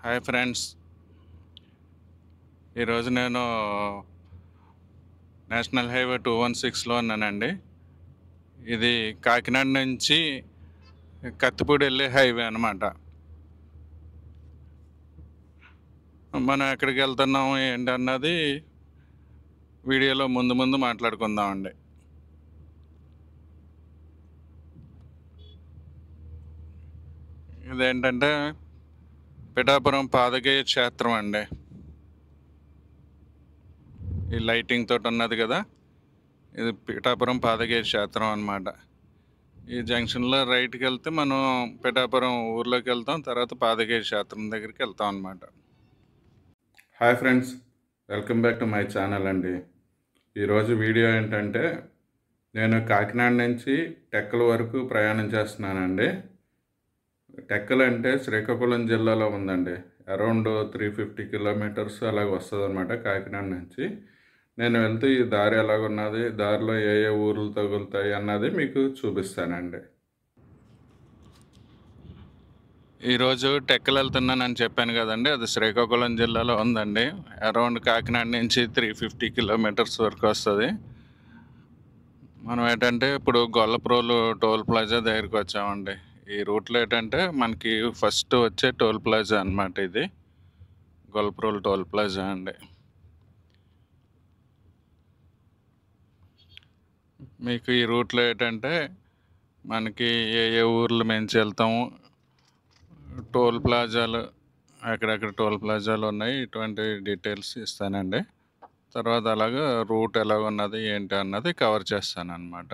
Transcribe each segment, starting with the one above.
Hi friends, ఈరోజు నేను national highway 216లో ఉన్నానండి. ఇది కాకినాడ నుంచి కత్తిపూడి వెళ్ళే హైవే అనమాట. మనం ఎక్కడికి వెళ్తున్నాము ఏంటి అన్నది వీడియోలో ముందు మాట్లాడుకుందామండి. ఇదేంటంటే పిఠాపురం పాదగయ క్షేత్రం అండి. ఈ లైటింగ్ తోటి ఉన్నది కదా, ఇది పిఠాపురం పాదగయ క్షేత్రం అనమాట. ఈ జంక్షన్లో రైట్కి వెళ్తే మనం పిఠాపురం ఊర్లోకి వెళ్తాం, తర్వాత పాదగయ క్షేత్రం దగ్గరికి వెళ్తాం అనమాట. Hi friends, welcome back to my channel అండి. ఈరోజు వీడియో ఏంటంటే నేను కాకినాడ నుంచి టెక్కల వరకు ప్రయాణం చేస్తున్నానండి. టెక్కలు అంటే శ్రీకాకుళం జిల్లాలో ఉందండి. అరౌండ్ 350 కిలోమీటర్స్ అలాగ వస్తుంది అనమాట కాకినాడ నుంచి. నేను వెళ్తే ఈ దారి ఎలాగున్నది, దారిలో ఏ ఏ ఊర్లు తగులుతాయి అన్నది మీకు చూపిస్తానండి. ఈరోజు టెక్కలు వెళ్తున్నానని చెప్పాను కదండి, అది శ్రీకాకుళం జిల్లాలో ఉందండి. అరౌండ్ కాకినాడ నుంచి 350 కిలోమీటర్స్ వరకు వస్తుంది. మనం ఏంటంటే ఇప్పుడు గొల్లప్రోలు టోల్ ప్లాజా దగ్గరికి వచ్చామండి. ఈ రూట్లో ఏంటంటే మనకి ఫస్ట్ వచ్చే టోల్ ప్లాజా అనమాట ఇది, గొల్లప్రోలు టోల్ ప్లాజా అండి. మీకు ఈ రూట్లో ఏంటంటే మనకి ఏ ఏ ఊర్లు నుంచి వెళ్తాము, టోల్ ప్లాజాలు ఎక్కడెక్కడ టోల్ ప్లాజాలు ఉన్నాయి, ఇటువంటి డీటెయిల్స్ ఇస్తానండి. తర్వాత అలాగా రూట్ ఎలాగ ఉన్నది ఏంటి అన్నది కవర్ చేస్తాను అన్నమాట.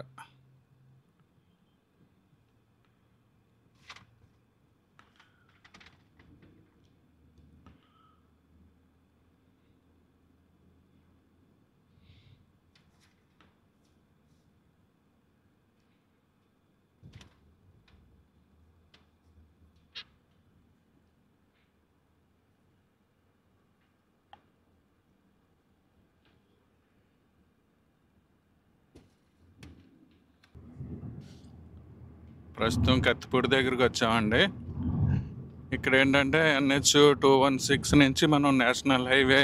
ప్రస్తుతం కత్తిపూడి దగ్గరికి వచ్చామండి. ఇక్కడ ఏంటంటే NH 216 నుంచి మనం నేషనల్ హైవే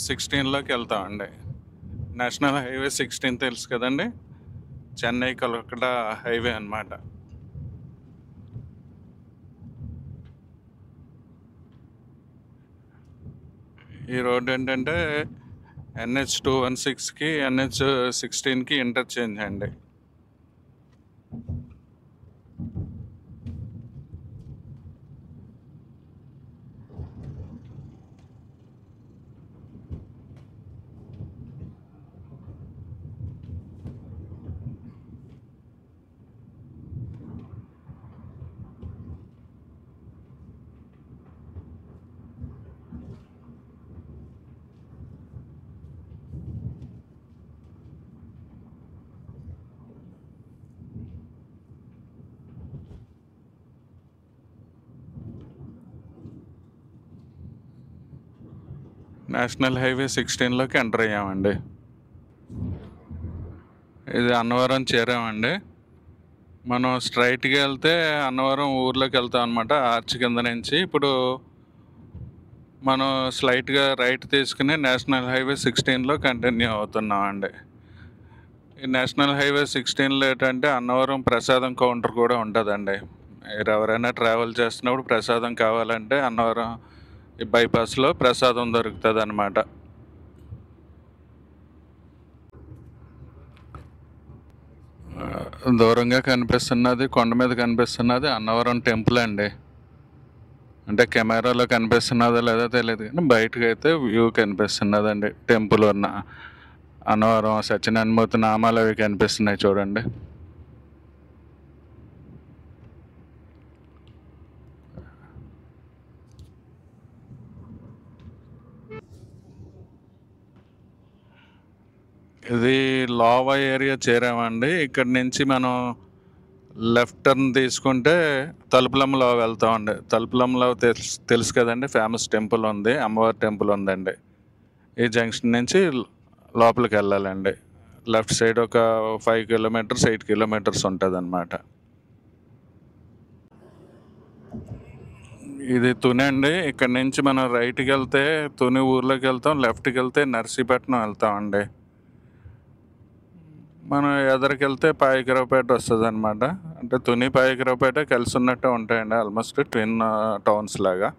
16లోకి వెళ్తామండి. నేషనల్ హైవే 16 తెలుసు కదండి, చెన్నై కలకట్ట హైవే అన్నమాట. ఈ రోడ్ ఏంటంటే NH 216కి NH 16కి ఇంటర్చేంజ్ అండి. నేషనల్ హైవే 16లోకి ఎంటర్ అయ్యామండి. ఇది అన్నవరం చేరామండి. మనం స్ట్రైట్గా వెళ్తే అన్నవరం ఊర్లోకి వెళ్తాం అనమాట, ఆర్చ్ కింద నుంచి. ఇప్పుడు మనం స్లైట్గా రైట్ తీసుకుని నేషనల్ హైవే 16లో కంటిన్యూ అవుతున్నామండి. ఈ నేషనల్ హైవే 16లో ఏంటంటే అన్నవరం ప్రసాదం కౌంటర్ కూడా ఉంటుందండి. మీరు ఎవరైనా ట్రావెల్ చేస్తున్నప్పుడు ప్రసాదం కావాలంటే అన్నవరం ఈ బైపాస్లో ప్రసాదం దొరుకుతుంది అన్నమాట. దూరంగా కనిపిస్తున్నది, కొండ మీద కనిపిస్తున్నది అన్నవరం టెంపుల్ అండి. అంటే కెమెరాలో కనిపిస్తున్నదో లేదో తెలియదు కానీ బయటకు అయితే వ్యూ కనిపిస్తున్నదండి. టెంపుల్ ఉన్న అన్నవరం సత్యనారాయణమూర్తి నామాలు అవి కనిపిస్తున్నాయి చూడండి. ఇది లోవా ఏరియా చేరామండి. ఇక్కడ నుంచి మనం లెఫ్ట్ టర్న్ తీసుకుంటే తలుపులమ్మలో వెళ్తామండి. తలుపులమ్మలో తెలుసు కదండి, ఫేమస్ టెంపుల్ ఉంది, అమ్మవారి టెంపుల్ ఉందండి. ఈ జంక్షన్ నుంచి లోపలికి వెళ్ళాలండి. లెఫ్ట్ సైడ్ ఒక 5 కిలోమీటర్స్ 8 కిలోమీటర్స్ ఉంటుంది అన్నమాట. ఇది తుని అండి. ఇక్కడ నుంచి మనం రైట్‌కి వెళ్తే తుని ఊర్లోకి వెళ్తాం, లెఫ్ట్‌కి వెళ్తే నర్సీపట్నం వెళ్తామండి. మనం ఎదరికి వెళ్తే పాయకరావుపేట వస్తుందన్నమాట. అంటే తుని పాయకరావుపేట కలిసి ఉన్నట్టే ఉంటాయండి, ఆల్మోస్ట్ ట్విన్ టౌన్స్ లాగా.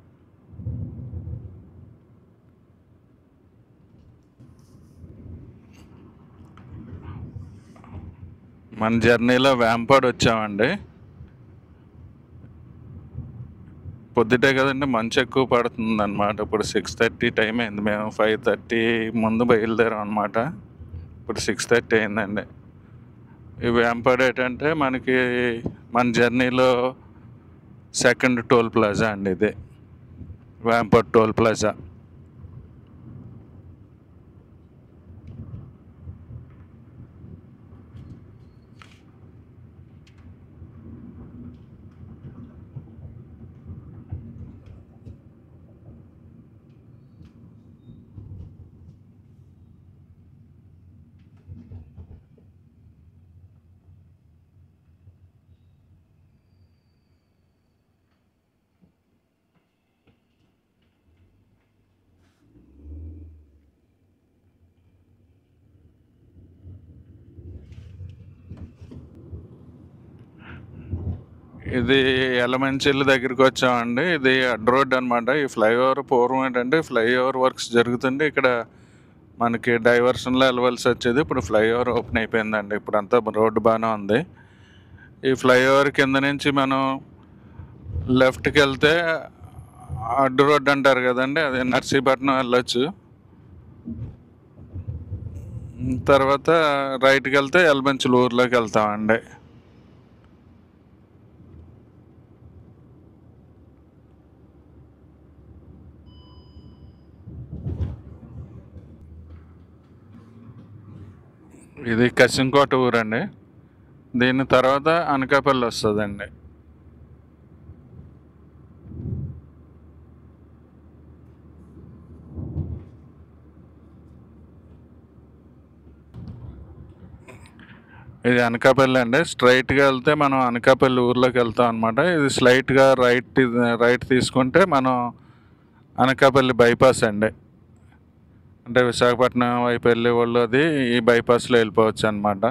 మన జర్నీలో వేంపాడు వచ్చామండి. పొద్దుటే కదండి, మంచు ఎక్కువ పడుతుంది అనమాట. ఇప్పుడు 6:30 టైం అయింది. మేము 5:30 ముందు బయలుదేరాం అనమాట. ఇప్పుడు 6:30 అయిందండి. ఈ వేంపాడు ఏంటంటే మనకి మన జర్నీలో సెకండ్ టోల్ ప్లాజా అండి ఇది, వేంపాడు టోల్ ప్లాజా. ఇది ఎలమంచిలి దగ్గరికి వచ్చామండి. ఇది అడ్డ రోడ్ అనమాట. ఈ ఫ్లైఓవర్ పూర్వం ఏంటంటే ఫ్లైఓవర్ వర్క్స్ జరుగుతుంటే ఇక్కడ మనకి డైవర్షన్లో వెళ్ళవలసి వచ్చేది. ఇప్పుడు ఫ్లైఓవర్ ఓపెన్ అయిపోయిందండి. ఇప్పుడు అంతా రోడ్డు బాగానే ఉంది. ఈ ఫ్లైఓవర్ కింద నుంచి మనం లెఫ్ట్కి వెళ్తే అడ్డు రోడ్ అంటారు కదండి, అది నర్సీపట్నం వెళ్ళొచ్చు. తర్వాత రైట్కి వెళ్తే ఎలమంచిలి ఊర్లోకి వెళ్తామండి. ఇది కసింకోట ఊరండి. దీని తర్వాత అనకాపల్లి వస్తుందండి. ఇది అనకాపల్లి అండి. స్ట్రైట్గా వెళ్తే మనం అనకాపల్లి ఊర్లోకి వెళ్తాం అనమాట. ఇది స్లైట్గా రైట్ తీసుకుంటే మనం అనకాపల్లి బైపాస్ అండి. అంటే విశాఖపట్నం వైపు వెళ్ళే వాళ్ళు అది ఈ బైపాస్లో వెళ్ళిపోవచ్చు అనమాట.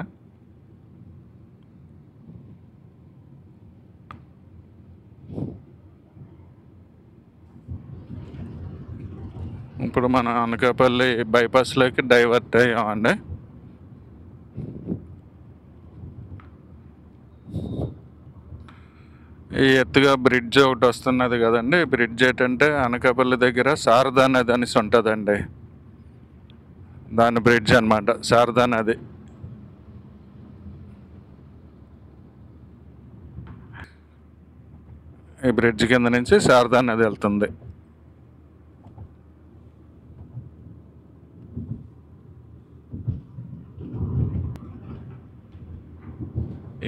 ఇప్పుడు మనం అనకాపల్లి బైపాస్లోకి డైవర్ట్ అయ్యామండి. ఈ ఎత్తుగా బ్రిడ్జ్ ఒకటి వస్తున్నది కదండి. బ్రిడ్జ్ ఏంటంటే అనకాపల్లి దగ్గర శారదా నది అనేసి ఉంటుందండి. దాని బ్రిడ్జ్ అనమాట, శారదా నది. ఈ బ్రిడ్జ్ కింద నుంచి శారదా నది వెళ్తుంది.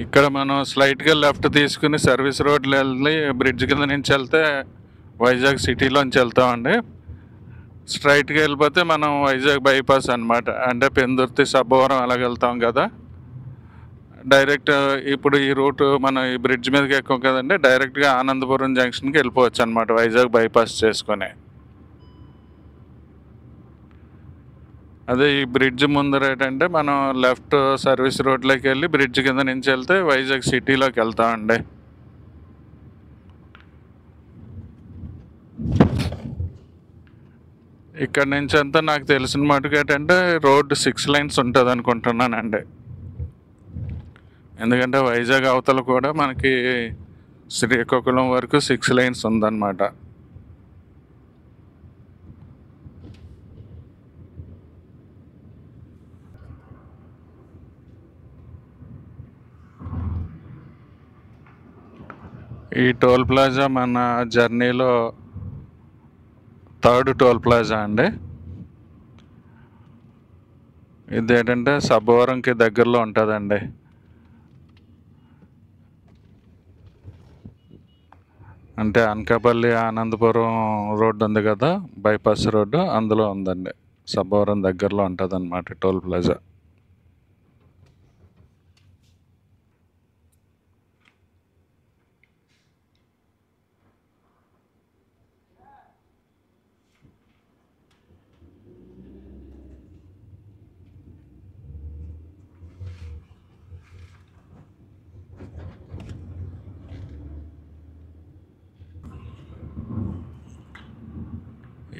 ఇక్కడ మనం స్లైట్గా లెఫ్ట్ తీసుకుని సర్వీస్ రోడ్లు వెళ్ళి బ్రిడ్జ్ కింద నుంచి వెళ్తే వైజాగ్ సిటీలోంచి వెళ్తామండి. స్ట్రైట్గా వెళ్ళిపోతే మనం వైజాగ్ బైపాస్ అనమాట. అంటే పెందుర్తి, సబ్బవరం అలాగ వెళ్తాం కదా. డైరెక్ట్ ఇప్పుడు ఈ రూట్ మనం ఈ బ్రిడ్జ్ మీదకి ఎక్కువ కదండి, డైరెక్ట్గా ఆనందపురం జంక్షన్కి వెళ్ళిపోవచ్చు అనమాట, వైజాగ్ బైపాస్ చేసుకొని. అదే ఈ బ్రిడ్జ్ ముందర ఏంటంటే మనం లెఫ్ట్ సర్వీస్ రోడ్లోకి వెళ్ళి బ్రిడ్జ్ కింద నుంచి వెళ్తే వైజాగ్ సిటీలోకి వెళ్తామండి. ఇక్కడ నుంచి అంతా నాకు తెలిసిన మటుకు ఏంటంటే రోడ్డు 6 lanes ఉంటుంది అనుకుంటున్నానండి. ఎందుకంటే వైజాగ్ అవతల కూడా మనకి శ్రీకాకుళం వరకు 6 lanes ఉందన్నమాట. ఈ టోల్ ప్లాజా మన జర్నీలో థర్డ్ టోల్ ప్లాజా అండి. ఇది ఏంటంటే సబ్బవరంకి దగ్గరలో ఉంటుందండి. అంటే అనకాపల్లి ఆనందపురం రోడ్డు ఉంది కదా, బైపాస్ రోడ్డు, అందులో ఉందండి. సబ్బవరం దగ్గరలో ఉంటుంది అన్నమాట టోల్ ప్లాజా.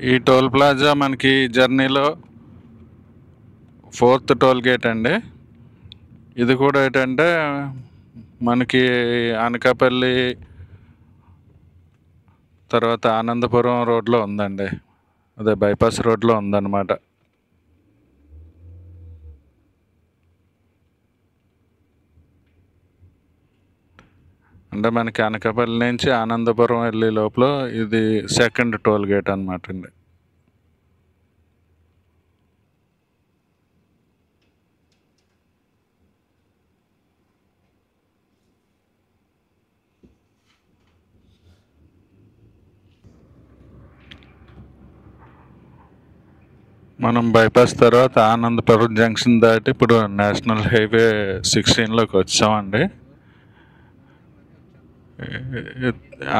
ఈ టోల్ ప్లాజా మనకి జర్నీలో 4th టోల్ గేట్ అండి. ఇది కూడా ఏంటంటే మనకి అనకాపల్లి తర్వాత ఆనందపురం రోడ్లో ఉందండి. అదే బైపాస్ రోడ్లో ఉందన్నమాట. అంటే మనకి అనకాపల్లి నుంచి ఆనందపురం వెళ్ళే లోపల ఇది 2nd టోల్ గేట్ అనమాట అండి. మనం బైపాస్ తర్వాత ఆనందపురం జంక్షన్ దాటి ఇప్పుడు నేషనల్ హైవే 16లోకి వచ్చామండి.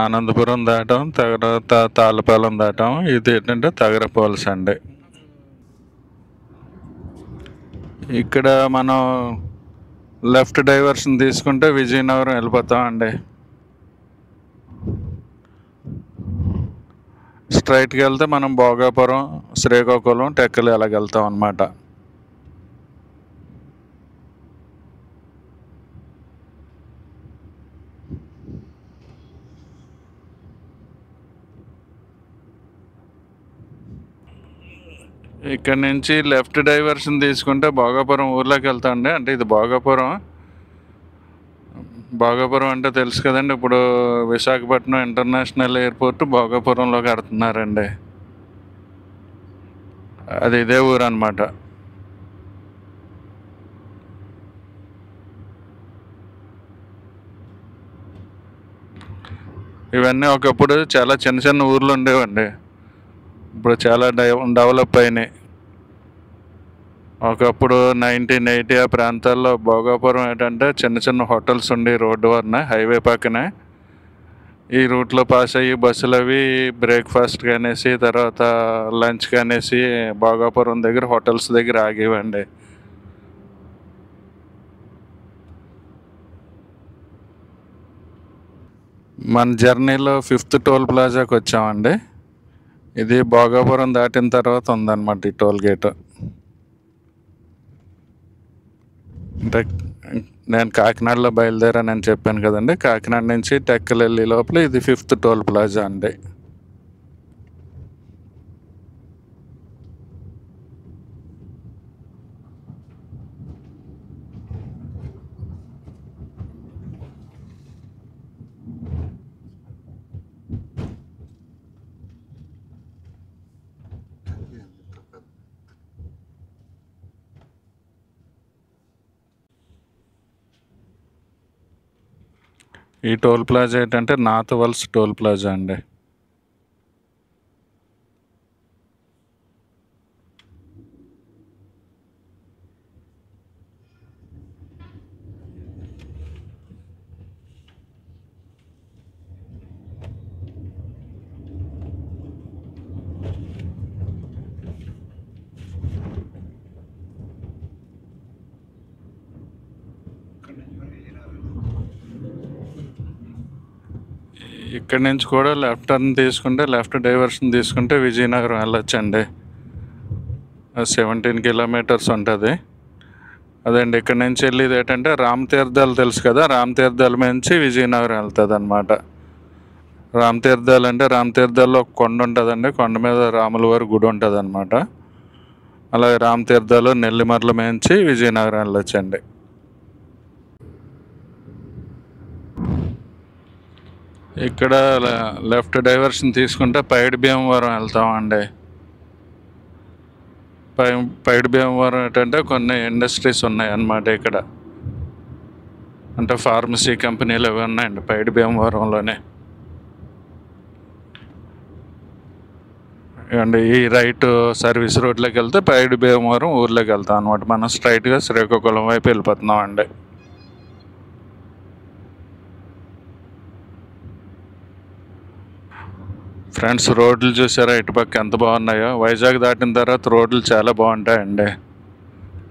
ఆనందపురం దాటాం, తర్వాత తాళ్ళపాలెం దాటాం. ఇది ఏంటంటే తగరపోల్స్ అండి. ఇక్కడ మనం లెఫ్ట్ డైవర్షన్ తీసుకుంటే విజయనగరం వెళ్ళిపోతామండి. స్ట్రైట్కి వెళ్తే మనం భోగాపురం, శ్రీకాకుళం, టెక్కలి అలాగ వెళ్తాం అన్నమాట. ఇక్కడ నుంచి లెఫ్ట్ డైవర్షన్ తీసుకుంటే భోగాపురం ఊర్లోకి వెళ్తామండి. అంటే ఇది భోగాపురం అంటే తెలుసు కదండి. ఇప్పుడు విశాఖపట్నం ఇంటర్నేషనల్ ఎయిర్పోర్ట్ భోగాపురంలో కడుతున్నారండి. అది ఇదే ఊరు అనమాట. ఇవన్నీ ఒకప్పుడు చాలా చిన్న చిన్న ఊర్లు ఉండేవండి. ఇప్పుడు చాలా డెవలప్ అయినాయి. ఒకప్పుడు 1980 ఆ ప్రాంతాల్లో భోగాపురం ఏంటంటే చిన్న చిన్న హోటల్స్ ఉండి రోడ్డు వరన హైవే పక్కనే. ఈ రూట్లో పాస్ అయ్యి బస్సులు అవి బ్రేక్ఫాస్ట్ అనేసి తర్వాత లంచ్ అనేసి భోగాపురం దగ్గర హోటల్స్ దగ్గర ఆగేవండి. మన జర్నీలో 5th టోల్ ప్లాజాకి వచ్చామండి. ఇది భోగాపురం దాటిన తర్వాత ఉందన్నమాట ఈ టోల్ గేట్. అంటే నేను కాకినాడలో బయలుదేరానని చెప్పాను కదండి. కాకినాడ నుంచి టెక్కలి వెళ్ళే లోపల ఇది 5th టోల్ ప్లాజా అండి. ఈ టోల్ ప్లాజా ఏంటంటే నార్త్ వల్స్ టోల్ ప్లాజా అండి. ఇక్కడి నుంచి కూడా లెఫ్ట్ టర్న్ తీసుకుంటే లెఫ్ట్ డైవర్షన్ తీసుకుంటే విజయనగరం వెళ్ళొచ్చండి. 17 కిలోమీటర్స్ ఉంటుంది. అదండి ఇక్కడ నుంచి వెళ్ళేది ఏంటంటే రామతీర్థాలు తెలుసు కదా. రామతీర్థాల నుంచి విజయనగరం వెళ్తుంది అనమాట. రామతీర్థాలు అంటే రామతీర్థాల్లో ఒక కొండ ఉంటుందండి. కొండ మీద రాముల వారి గుడి ఉంటుంది అనమాట. అలాగే రామతీర్థాలు నెల్లిమర్ల నుంచి విజయనగరం వెళ్ళొచ్చండి. ఇక్కడ లెఫ్ట్ డైవర్షన్ తీసుకుంటే పైడి భీమవరం వెళ్తామండి. పైడి భీమవరం ఏంటంటే కొన్ని ఇండస్ట్రీస్ ఉన్నాయి అన్నమాట ఇక్కడ. అంటే ఫార్మసీ కంపెనీలు అవి ఉన్నాయండి పైడి భీమవరంలోనే. అండ్ ఈ రైట్ సర్వీస్ రోడ్లోకి వెళ్తే పైడి భీమవరం ఊర్లోకి వెళ్తాం అనమాట. మనం స్ట్రైట్గా శ్రీకాకుళం వైపు వెళ్ళిపోతున్నాం అండి. ఫ్రెండ్స్ రోడ్లు చూసారా ఇటుపక్క ఎంత బాగున్నాయో. వైజాగ్ దాటిన తర్వాత రోడ్లు చాలా బాగుంటాయండి.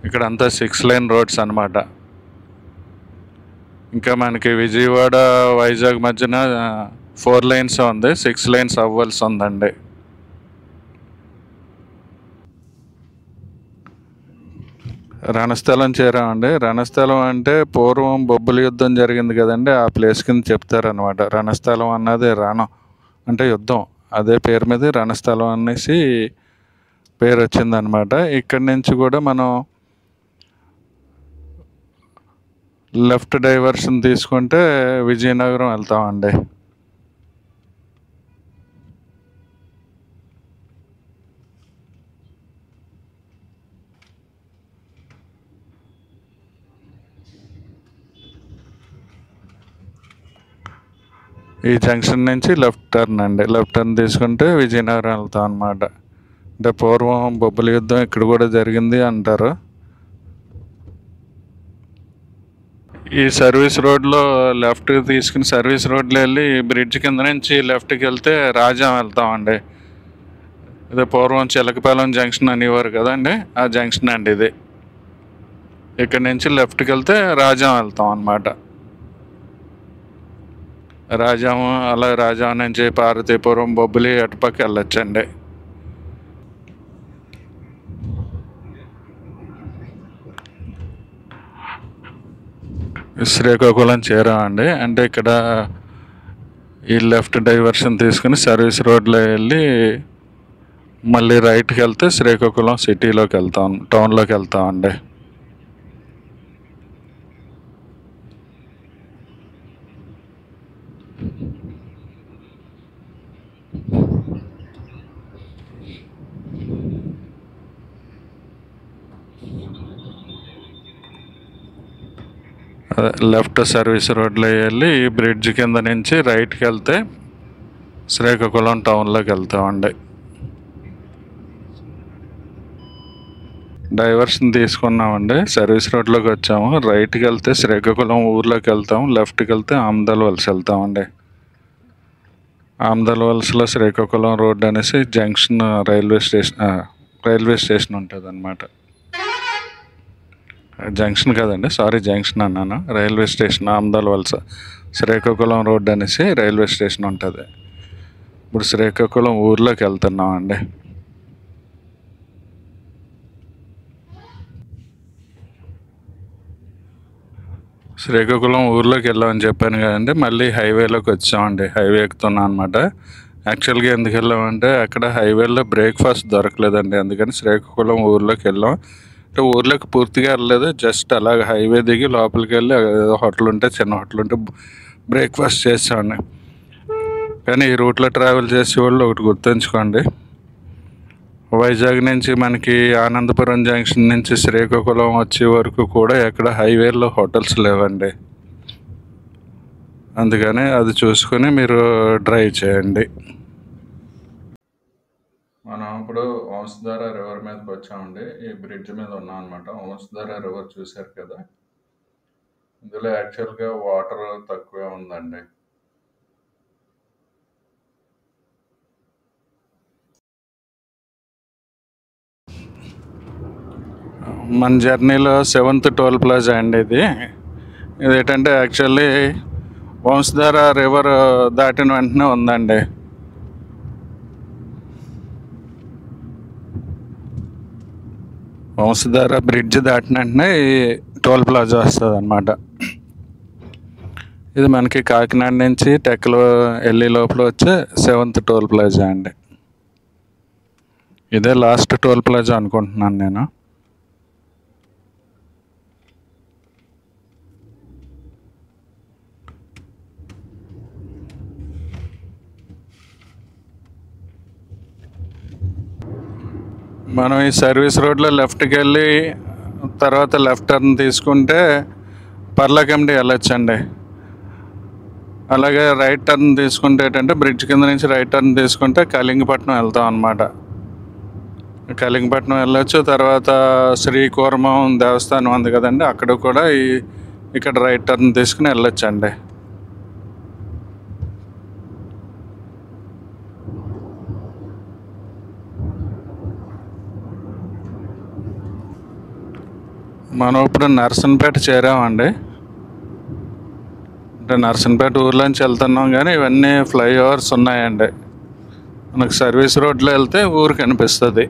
ఇక్కడ అంతా 6 లైన్ రోడ్స్ అనమాట. ఇంకా మనకి విజయవాడ వైజాగ్ మధ్యన 4 లైన్స్ ఉంది. 6 లైన్స్ అవ్వాల్సి ఉందండి. రణస్థలం చేరామండి. రణస్థలం అంటే పూర్వం బొబ్బిలి యుద్ధం జరిగింది కదండి, ఆ ప్లేస్ కింద చెప్తారనమాట. రణస్థలం అన్నది రణం అంటే యుద్ధం, అదే పేరు మీద రణస్థలం అనేసి పేరు వచ్చిందనమాట. ఇక్కడి నుంచి కూడా మనం లెఫ్ట్ డైవర్షన్ తీసుకుంటే విజయనగరం వెళ్తామండి. ఈ జంక్షన్ నుంచి లెఫ్ట్ టర్న్ అండి. లెఫ్ట్ టర్న్ తీసుకుంటే విజయనగరం వెళ్తాం అనమాట. అంటే పూర్వం బొబ్బిలి యుద్ధం ఇక్కడ కూడా జరిగింది అంటారు. ఈ సర్వీస్ రోడ్లో లెఫ్ట్ తీసుకుని సర్వీస్ రోడ్లో వెళ్ళి బ్రిడ్జ్ కింద నుంచి లెఫ్ట్కి వెళ్తే రాజాం వెళ్తామండి. ఇదే పూర్వం చిలకపాలెం జంక్షన్ అనేవారు కదండి, ఆ జంక్షన్ అండి ఇది. ఇక్కడ నుంచి లెఫ్ట్కి వెళ్తే రాజాం వెళ్తాం అనమాట. రాజాం, అలా రాజాం నుంచి పార్వతీపురం, బొబ్బిలి అటుపక్క వెళ్ళొచ్చండి. శ్రీకాకుళం చేరామండి. అంటే ఇక్కడ ఈ లెఫ్ట్ డైవర్షన్ తీసుకుని సర్వీస్ రోడ్లో వెళ్ళి మళ్ళీ రైట్కి వెళ్తే శ్రీకాకుళం సిటీలోకి వెళ్తాం, టౌన్లోకి వెళ్తామండి. లెఫ్ట్ సర్వీస్ రోడ్లో వెళ్ళి ఈ బ్రిడ్జ్ కింద నుంచి రైట్కి వెళ్తే శ్రీకాకుళం టౌన్లోకి వెళ్తామండి. డైవర్షన్ తీసుకున్నామండి, సర్వీస్ రోడ్లోకి వచ్చాము. రైట్కి వెళ్తే శ్రీకాకుళం ఊర్లోకి వెళ్తాం, లెఫ్ట్కి వెళ్తే ఆమదాల వలస వెళ్తామండి. ఆమదాల వలసలో శ్రీకాకుళం రోడ్ అనేసి జంక్షన్ రైల్వే స్టేషన్ ఉంటుంది అనమాట. జంక్షన్ కదండి, సారీ, జంక్షన్ అన్నాను, రైల్వే స్టేషన్. ఆమదాల వలస శ్రీకాకుళం రోడ్ అనేసి రైల్వే స్టేషన్ ఉంటుంది. ఇప్పుడు శ్రీకాకుళం ఊర్లోకి వెళ్తున్నామండి. శ్రీకాకుళం ఊర్లోకి వెళ్ళామని చెప్పాను కదండి, మళ్ళీ హైవేలోకి వచ్చామండి. హైవే ఎక్కుతున్నాం అనమాట. యాక్చువల్గా ఎందుకు వెళ్ళామంటే అక్కడ హైవేలో బ్రేక్ఫాస్ట్ దొరకలేదండి, అందుకని శ్రీకాకుళం ఊర్లోకి వెళ్ళాం. అంటే ఊర్లోకి పూర్తిగా వెళ్ళలేదు, జస్ట్ అలాగ హైవే దిగి లోపలికి వెళ్ళి ఏదో హోటల్ ఉంటే, చిన్న హోటల్ ఉంటే బ్రేక్ఫాస్ట్ చేసామండి. కానీ ఈ రూట్లో ట్రావెల్ చేసేవాళ్ళు ఒకటి గుర్తుంచుకోండి, వైజాగ్ నుంచి మనకి ఆనందపురం జంక్షన్ నుంచి శ్రీకాకుళం వచ్చే వరకు కూడా ఎక్కడ హైవేలో హోటల్స్ లేవండి. అందుకని అది చూసుకొని మీరు డ్రైవ్ చేయండి. మనం ఇప్పుడు వంశధార రివర్ మీదకి వచ్చామండి. ఈ బ్రిడ్జ్ మీద ఉన్నాం అనమాట. వంశధార రివర్ చూశారు కదా, ఇందులో యాక్చువల్గా వాటర్ తక్కువే ఉందండి. మన జర్నీలో 7th టోల్ ప్లాజా అండి ఇది. ఇదేంటంటే యాక్చువల్లీ వంశధార రివర్ దాటిన వెంటనే ఉందండి. వంశధార బ్రిడ్జ్ దాటిన వెంటనే ఈ టోల్ ప్లాజా వస్తుంది అనమాట. ఇది మనకి కాకినాడ నుంచి టెక్కలో వెళ్ళే లోపల వచ్చే 7th టోల్ ప్లాజా అండి. ఇదే లాస్ట్ టోల్ ప్లాజా అనుకుంటున్నాను నేను. మనం ఈ సర్వీస్ రోడ్లో లెఫ్ట్కి వెళ్ళి తర్వాత లెఫ్ట్ టర్న్ తీసుకుంటే పర్లకమిడి వెళ్ళొచ్చండి. అలాగే రైట్ టర్న్ తీసుకుంటే ఏంటంటే బ్రిడ్జ్ కింద నుంచి రైట్ టర్న్ తీసుకుంటే కళింగపట్నం వెళ్తాం అన్నమాట. కళింగపట్నం వెళ్ళొచ్చు. తర్వాత శ్రీకూర్మం దేవస్థానం ఉంది కదండి, అక్కడ కూడా ఇక్కడ రైట్ టర్న్ తీసుకుని వెళ్ళొచ్చండి. మనం ఇప్పుడు నర్సన్పేట చేరామండి. అంటే నర్సన్పేట ఊర్లోంచి వెళ్తున్నాం, కానీ ఇవన్నీ ఫ్లైఓవర్స్ ఉన్నాయండి. మనకు సర్వీస్ రోడ్లో వెళ్తే ఊరు కనిపిస్తుంది.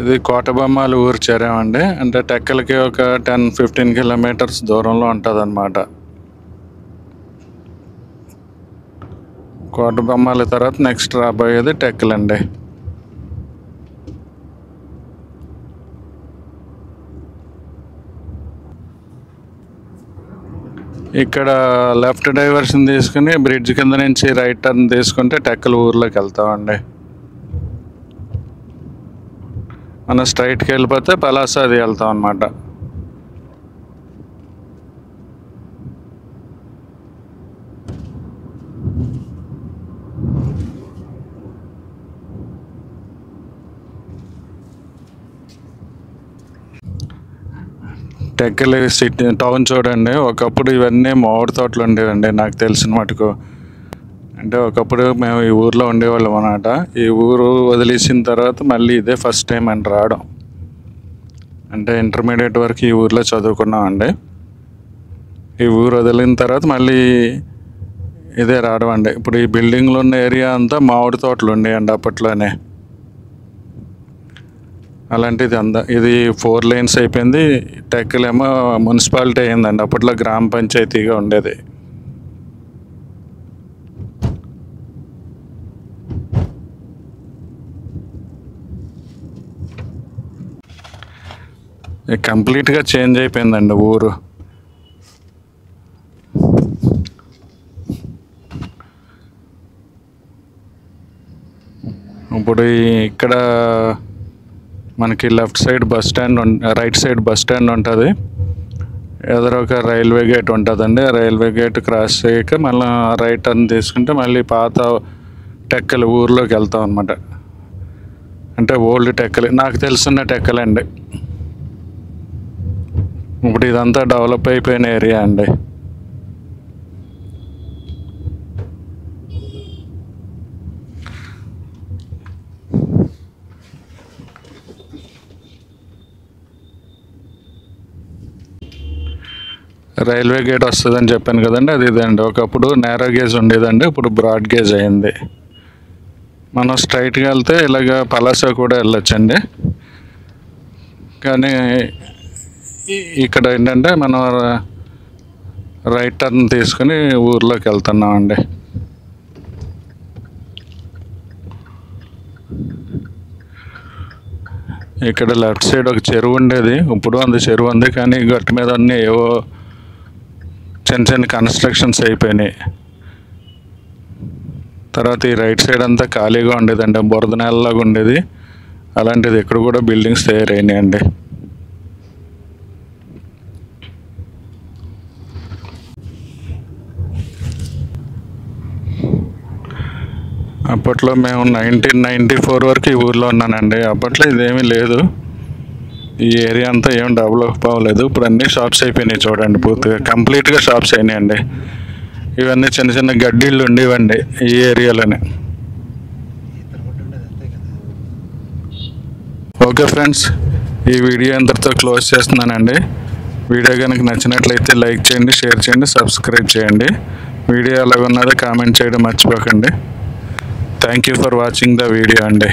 ఇది కోటబొమ్మాలి ఊరు చేరామండి. అంటే టెక్కలకి ఒక 10-15 కిలోమీటర్స్ దూరంలో ఉంటుంది అన్నమాట. కోటబొమ్మాలి తర్వాత నెక్స్ట్ రాబోయేది టెక్కలండి. ఇక్కడ లెఫ్ట్ డైవర్షన్ తీసుకుని బ్రిడ్జ్ కింద నుంచి రైట్ టర్న్ తీసుకుంటే టెక్కల ఊర్లోకి వెళ్తామండి. మనం స్ట్రైట్కి వెళ్ళిపోతే పలాసది వెళ్తాం అన్నమాట. టెక్కలి సిటీ టౌన్ చూడండి. ఒకప్పుడు ఇవన్నీ మామిడి తోటలు ఉండేవండి నాకు తెలిసిన మటుకు. అంటే ఒకప్పుడు మేము ఈ ఊర్లో ఉండేవాళ్ళం అన్నమాట. ఈ ఊరు వదిలేసిన తర్వాత మళ్ళీ ఇదే ఫస్ట్ టైం అని రావడం. అంటే ఇంటర్మీడియట్ వరకు ఈ ఊర్లో చదువుకున్నామండి. ఈ ఊరు వదిలిన తర్వాత మళ్ళీ ఇదే రావడం అండి. ఇప్పుడు ఈ బిల్డింగ్లో ఉన్న ఏరియా అంతా మామిడి తోటలు ఉండేయండి అప్పట్లోనే. అలాంటిది ఇది 4 lanes అయిపోయింది. టెక్కలేమో మున్సిపాలిటీ అయిందండి. అప్పట్లో గ్రామ పంచాయతీగా ఉండేది. కంప్లీట్గా చేంజ్ అయిపోయిందండి ఊరు. ఇప్పుడు ఇక్కడ మనకి left side bus stand, right side bus stand ఉంటుంది. ఎదురొక రైల్వే గేట్ ఉంటుందండి. రైల్వే గేట్ క్రాస్ చేయక మళ్ళీ రైట్ టర్న్ తీసుకుంటే మళ్ళీ పాత టెక్కలి ఊర్లోకి వెళ్తాం అన్నమాట. అంటే ఓల్డ్ టెక్కలి, నాకు తెలుసున్న టెక్కలండి. ఇప్పుడు ఇదంతా డెవలప్ అయిపోయిన ఏరియా అండి. రైల్వే గేట్ వస్తుందని చెప్పాను కదండి, అది ఇదండి. ఒకప్పుడు నేరో గేజ్ ఉండేదండి, ఇప్పుడు బ్రాడ్ గేజ్ అయింది. మనం స్ట్రైట్గా వెళ్తే ఇలాగ పలాస కూడా వెళ్ళొచ్చండి. కానీ ఇక్కడ ఏంటంటే మనం రైట్ టర్న్ తీసుకుని ఊర్లోకి వెళ్తున్నామండి. ఇక్కడ లెఫ్ట్ సైడ్ ఒక చెరువు ఉండేది, ఇప్పుడు అంత చెరువు ఉంది. కానీ గట్టు మీద అన్నీ ఏవో చిన్న చిన్న కన్స్ట్రక్షన్స్ అయిపోయినాయి. తర్వాత ఈ రైట్ సైడ్ అంతా ఖాళీగా ఉండేదండి, బురద నేలలాగా ఉండేది. అలాంటిది ఇక్కడ కూడా బిల్డింగ్స్ తయారైనాయండి. అప్పట్లో మేము 1994 వరకు ఈ ఊర్లో ఉన్నానండి. అప్పట్లో ఇదేమీ లేదు. ఈ ఏరియా అంతా ఏం డెవలప్ అవ్వలేదు. ఇప్పుడు అన్నీ షాప్స్ అయిపోయినాయి చూడండి. పూర్తిగా కంప్లీట్గా షాప్స్ అయినాయండి. ఇవన్నీ చిన్న చిన్న గడ్డిళ్ళు ఉండేవండి ఈ ఏరియాలోనే. ఓకే ఫ్రెండ్స్, ఈ వీడియో అంతటితో క్లోజ్ చేస్తున్నానండి. వీడియో కనుక నచ్చినట్లయితే లైక్ చేయండి, షేర్ చేయండి, సబ్స్క్రైబ్ చేయండి. వీడియో ఎలాగున్నదో కామెంట్ చేయడం మర్చిపోకండి. Thank you for watching the video అండి.